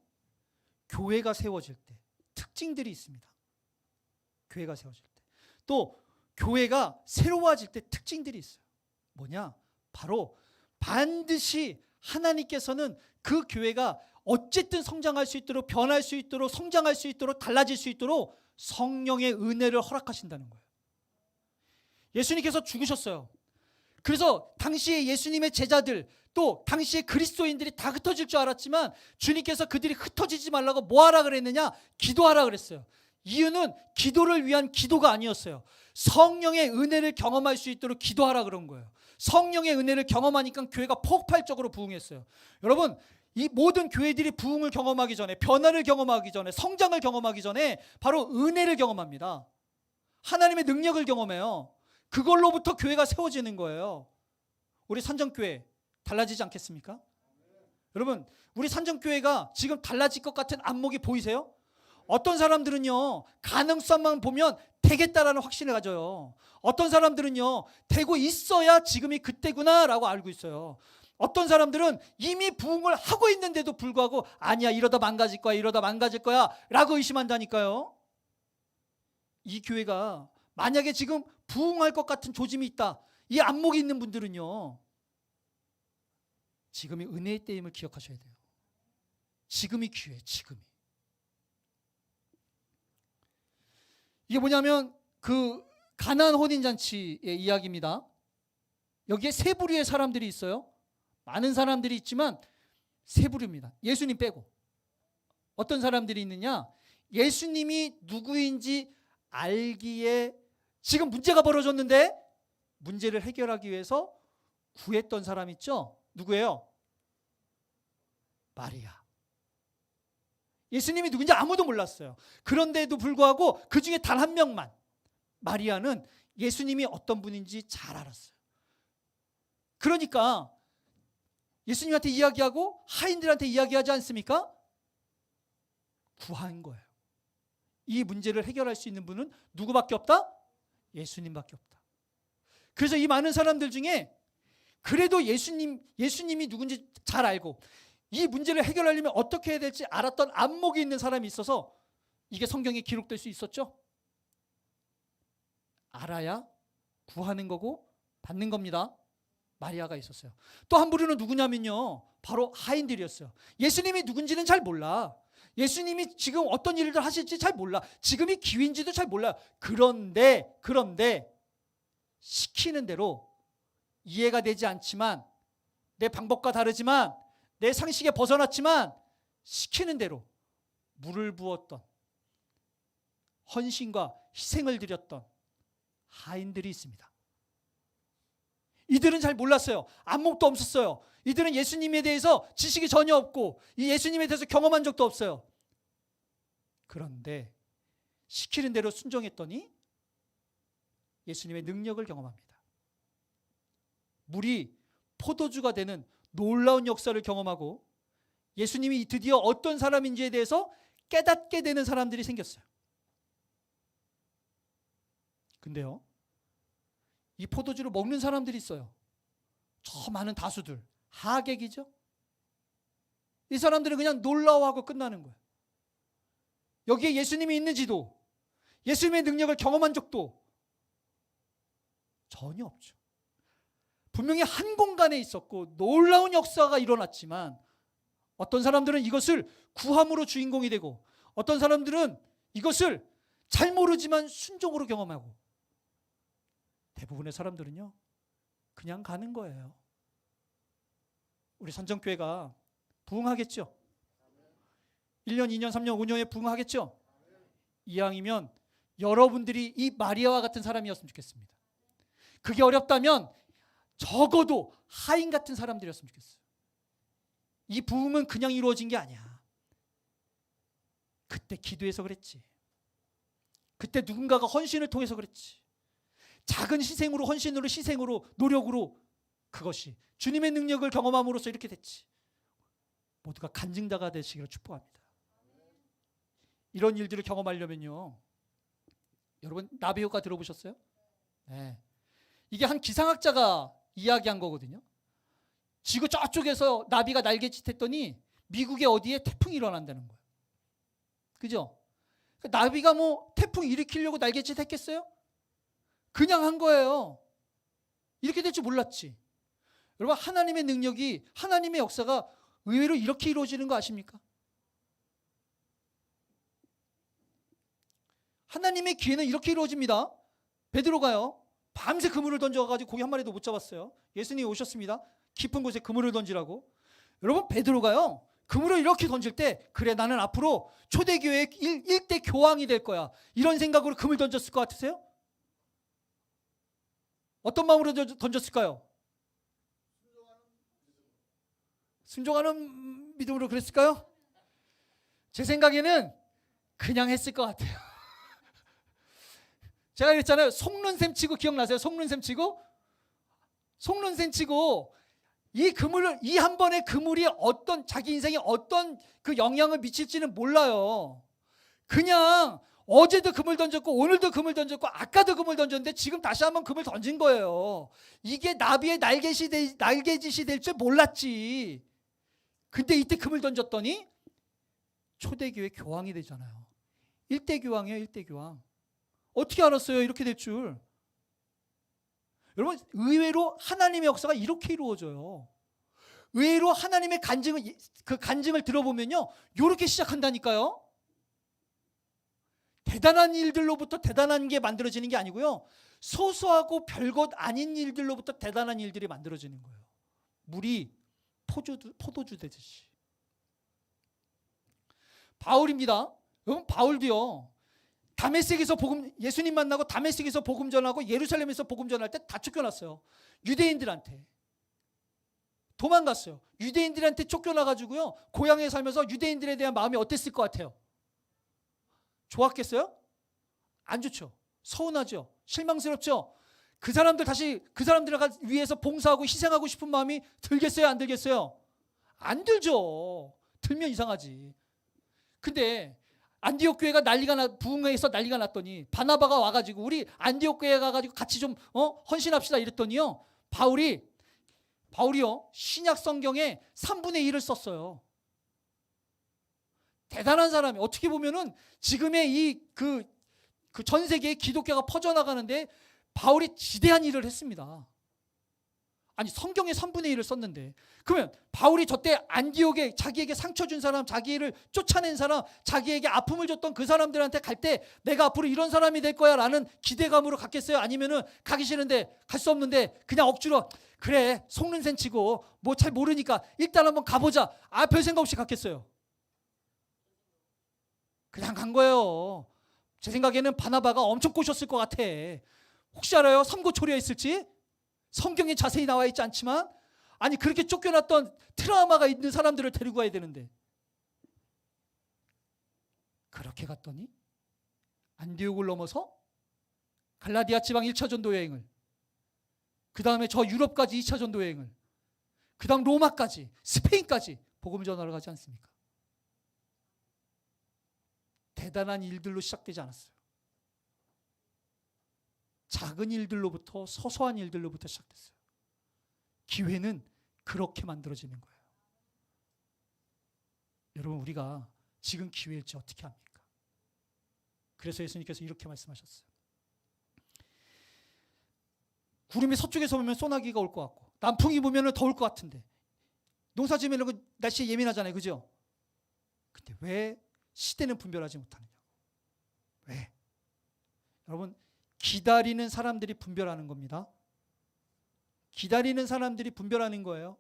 교회가 세워질 때 특징들이 있습니다. 교회가 세워질 때. 또 교회가 새로워질 때 특징들이 있어요. 뭐냐? 바로 반드시 하나님께서는 그 교회가 어쨌든 성장할 수 있도록, 변할 수 있도록, 성장할 수 있도록, 달라질 수 있도록 성령의 은혜를 허락하신다는 거예요. 예수님께서 죽으셨어요. 그래서 당시에 예수님의 제자들, 또 당시에 그리스도인들이 다 흩어질 줄 알았지만 주님께서 그들이 흩어지지 말라고 뭐 하라 그랬느냐? 기도하라 그랬어요. 이유는 기도를 위한 기도가 아니었어요. 성령의 은혜를 경험할 수 있도록 기도하라 그런 거예요. 성령의 은혜를 경험하니까 교회가 폭발적으로 부흥했어요. 여러분, 이 모든 교회들이 부흥을 경험하기 전에, 변화를 경험하기 전에, 성장을 경험하기 전에 바로 은혜를 경험합니다. 하나님의 능력을 경험해요. 그걸로부터 교회가 세워지는 거예요. 우리 산정교회 달라지지 않겠습니까? 여러분, 우리 산정교회가 지금 달라질 것 같은 안목이 보이세요? 어떤 사람들은요, 가능성만 보면 되겠다라는 확신을 가져요. 어떤 사람들은요, 되고 있어야 지금이 그때구나라고 알고 있어요. 어떤 사람들은 이미 부흥을 하고 있는데도 불구하고 아니야, 이러다 망가질 거야, 이러다 망가질 거야 라고 의심한다니까요. 이 교회가 만약에 지금 부흥할 것 같은 조짐이 있다, 이 안목이 있는 분들은요, 지금이 은혜의 때임을 기억하셔야 돼요. 지금이 기회, 지금이. 이게 뭐냐면 그 가나안 혼인잔치의 이야기입니다. 여기에 세 부류의 사람들이 있어요. 많은 사람들이 있지만 세 부류입니다. 예수님 빼고. 어떤 사람들이 있느냐? 예수님이 누구인지 알기에 지금 문제가 벌어졌는데 문제를 해결하기 위해서 구했던 사람 있죠? 누구예요? 마리아. 예수님이 누군지 아무도 몰랐어요. 그런데도 불구하고 그 중에 단 한 명만, 마리아는 예수님이 어떤 분인지 잘 알았어요. 그러니까 예수님한테 이야기하고 하인들한테 이야기하지 않습니까? 구한 거예요. 이 문제를 해결할 수 있는 분은 누구밖에 없다? 예수님밖에 없다. 그래서 이 많은 사람들 중에 그래도 예수님이 누군지 잘 알고 이 문제를 해결하려면 어떻게 해야 될지 알았던 안목이 있는 사람이 있어서 이게 성경에 기록될 수 있었죠. 알아야 구하는 거고 받는 겁니다. 마리아가 있었어요. 또 한 부류는 누구냐면요, 바로 하인들이었어요. 예수님이 누군지는 잘 몰라. 예수님이 지금 어떤 일을 하실지 잘 몰라. 지금이 기회인지도 잘 몰라. 그런데 시키는 대로 이해가 되지 않지만, 내 방법과 다르지만, 내 상식에 벗어났지만 시키는 대로 물을 부었던, 헌신과 희생을 드렸던 하인들이 있습니다. 이들은 잘 몰랐어요. 안목도 없었어요. 이들은 예수님에 대해서 지식이 전혀 없고 이 예수님에 대해서 경험한 적도 없어요. 그런데 시키는 대로 순종했더니 예수님의 능력을 경험합니다. 물이 포도주가 되는 놀라운 역사를 경험하고 예수님이 드디어 어떤 사람인지에 대해서 깨닫게 되는 사람들이 생겼어요. 근데요, 이 포도주를 먹는 사람들이 있어요. 저 많은 다수들, 하객이죠. 이 사람들은 그냥 놀라워하고 끝나는 거예요. 여기에 예수님이 있는지도, 예수님의 능력을 경험한 적도 전혀 없죠. 분명히 한 공간에 있었고 놀라운 역사가 일어났지만 어떤 사람들은 이것을 구함으로 주인공이 되고 어떤 사람들은 이것을 잘 모르지만 순종으로 경험하고, 대부분의 사람들은요 그냥 가는 거예요. 우리 산정교회가 부흥하겠죠? 1년, 2년, 3년, 5년에 부흥하겠죠? 이왕이면 여러분들이 이 마리아와 같은 사람이었으면 좋겠습니다. 그게 어렵다면 적어도 하인 같은 사람들이었으면 좋겠어요. 이 부흥은 그냥 이루어진 게 아니야. 그때 기도해서 그랬지. 그때 누군가가 헌신을 통해서 그랬지. 작은 희생으로, 헌신으로, 희생으로, 노력으로 그것이 주님의 능력을 경험함으로써 이렇게 됐지. 모두가 간증자가 되시기를 축복합니다. 이런 일들을 경험하려면요, 여러분 나비 효과 들어보셨어요? 네. 이게 한 기상학자가 이야기한 거거든요. 지구 저쪽에서 나비가 날개짓했더니 미국의 어디에 태풍이 일어난다는 거예요. 그죠? 나비가 뭐 태풍 일으키려고 날개짓 했겠어요? 그냥 한 거예요. 이렇게 될 줄 몰랐지. 여러분, 하나님의 능력이, 하나님의 역사가 의외로 이렇게 이루어지는 거 아십니까? 하나님의 기회는 이렇게 이루어집니다. 베드로가요, 밤새 그물을 던져가지고 고기 한 마리도 못 잡았어요. 예수님이 오셨습니다. 깊은 곳에 그물을 던지라고. 여러분, 베드로가요, 그물을 이렇게 던질 때, 그래 나는 앞으로 초대교회의 일대 교황이 될 거야, 이런 생각으로 그물 던졌을 것 같으세요? 어떤 마음으로 던졌을까요? 순종하는 믿음으로 그랬을까요? 제 생각에는 그냥 했을 것 같아요. 제가 그랬잖아요. 속눈샘 치고 기억나세요? 속눈샘 치고 이 그물을, 이 한 번의 그물이 어떤, 자기 인생에 어떤 그 영향을 미칠지는 몰라요. 그냥 어제도 그물 던졌고 오늘도 그물 던졌고 아까도 그물 던졌는데 지금 다시 한번 그물 던진 거예요. 이게 나비의 날개짓이 될 줄 몰랐지. 근데 이때 그물 던졌더니 초대교회 교황이 되잖아요. 일대 교황이에요. 일대 교황. 어떻게 알았어요? 이렇게 될 줄. 여러분, 의외로 하나님의 역사가 이렇게 이루어져요. 의외로 하나님의 간증을 들어보면요, 이렇게 시작한다니까요. 대단한 일들로부터 대단한 게 만들어지는 게 아니고요, 소소하고 별것 아닌 일들로부터 대단한 일들이 만들어지는 거예요. 물이 포도주 되듯이. 바울입니다. 여러분, 바울도요, 다메섹에서 예수님 만나고 다메섹에서 복음 전하고 예루살렘에서 복음 전할 때 다 쫓겨났어요. 유대인들한테 도망갔어요. 유대인들한테 쫓겨나가지고요, 고향에 살면서 유대인들에 대한 마음이 어땠을 것 같아요? 좋았겠어요? 안 좋죠. 서운하죠. 실망스럽죠. 그 사람들을 위해서 봉사하고 희생하고 싶은 마음이 들겠어요? 안 들겠어요? 안 들죠. 들면 이상하지. 근데 안디옥 교회가 부흥회에서 난리가 났더니 바나바가 와가지고 우리 안디옥 교회 가가지고 같이 좀 헌신합시다 이랬더니요, 바울이요, 신약 성경에 3분의 1을 썼어요. 대단한 사람이, 어떻게 보면은 지금의 그 전 세계에 기독교가 퍼져나가는데 바울이 지대한 일을 했습니다. 아니, 성경에 3분의 1을 썼는데, 그러면 바울이 저때 안디옥에 자기에게 상처 준 사람, 자기를 쫓아낸 사람, 자기에게 아픔을 줬던 그 사람들한테 갈 때 내가 앞으로 이런 사람이 될 거야 라는 기대감으로 갔겠어요? 아니면은 가기 싫은데, 갈 수 없는데 그냥 억지로 그래 속는셈 치고 뭐 잘 모르니까 일단 한번 가보자, 별 생각 없이 갔겠어요? 그냥 간 거예요. 제 생각에는 바나바가 엄청 꼬셨을 것 같아. 혹시 알아요? 삼고초려에 있을지? 성경에 자세히 나와 있지 않지만, 아니, 그렇게 쫓겨났던 트라우마가 있는 사람들을 데리고 가야 되는데, 그렇게 갔더니 안디옥을 넘어서 갈라디아 지방 1차 전도 여행을, 그 다음에 저 유럽까지 2차 전도 여행을, 그 다음 로마까지, 스페인까지 복음 전하러 가지 않습니까? 대단한 일들로 시작되지 않았어요. 작은 일들로부터, 소소한 일들로부터 시작됐어요. 기회는 그렇게 만들어지는 거예요. 여러분, 우리가 지금 기회일지 어떻게 합니까? 그래서 예수님께서 이렇게 말씀하셨어요. 구름이 서쪽에서 보면 소나기가 올 것 같고, 남풍이 보면 더울 것 같은데, 농사 지으면 날씨에 예민하잖아요. 그죠? 근데 왜 시대는 분별하지 못하느냐? 왜? 여러분, 기다리는 사람들이 분별하는 겁니다. 기다리는 사람들이 분별하는 거예요.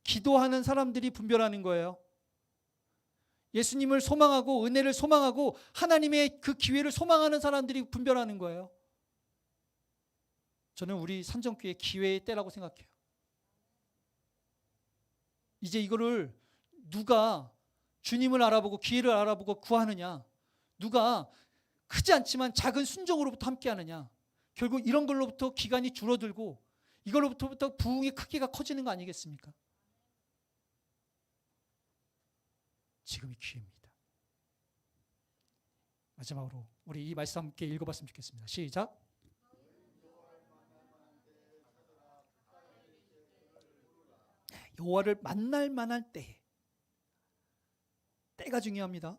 기도하는 사람들이 분별하는 거예요. 예수님을 소망하고 은혜를 소망하고 하나님의 그 기회를 소망하는 사람들이 분별하는 거예요. 저는 우리 산정교회 기회의 때라고 생각해요. 이제 이거를 누가 주님을 알아보고 기회를 알아보고 구하느냐, 누가 크지 않지만 작은 순종으로부터 함께하느냐, 결국 이런 걸로부터 기간이 줄어들고 이걸로부터 부흥의 크기가 커지는 거 아니겠습니까? 지금이 기회입니다. 마지막으로 우리 이 말씀 함께 읽어봤으면 좋겠습니다. 시작. 여호와를 만날 만한 때에, 때가 중요합니다.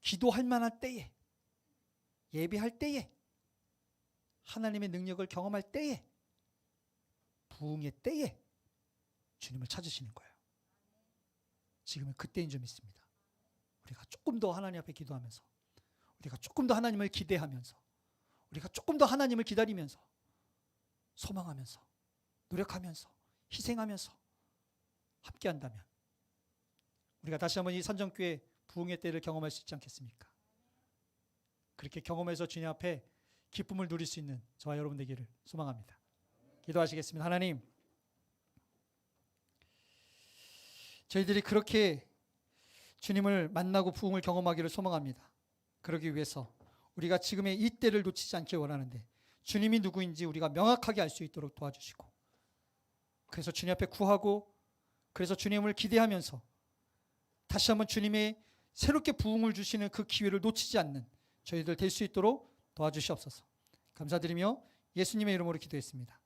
기도할 만한 때에, 예배할 때에, 하나님의 능력을 경험할 때에, 부흥의 때에 주님을 찾으시는 거예요. 지금은 그때인 줄 믿습니다. 우리가 조금 더 하나님 앞에 기도하면서, 우리가 조금 더 하나님을 기대하면서, 우리가 조금 더 하나님을 기다리면서, 소망하면서, 노력하면서, 희생하면서 함께한다면 우리가 다시 한번 이 산정교회 부흥의 때를 경험할 수 있지 않겠습니까? 그렇게 경험해서 주님 앞에 기쁨을 누릴 수 있는 저와 여러분 되기를 소망합니다. 기도하시겠습니다. 하나님, 저희들이 그렇게 주님을 만나고 부흥을 경험하기를 소망합니다. 그러기 위해서 우리가 지금의 이 때를 놓치지 않길 원하는데 주님이 누구인지 우리가 명확하게 알 수 있도록 도와주시고, 그래서 주님 앞에 구하고, 그래서 주님을 기대하면서 다시 한번 주님의 새롭게 부흥을 주시는 그 기회를 놓치지 않는 저희들 될 수 있도록 도와주시옵소서. 감사드리며 예수님의 이름으로 기도했습니다.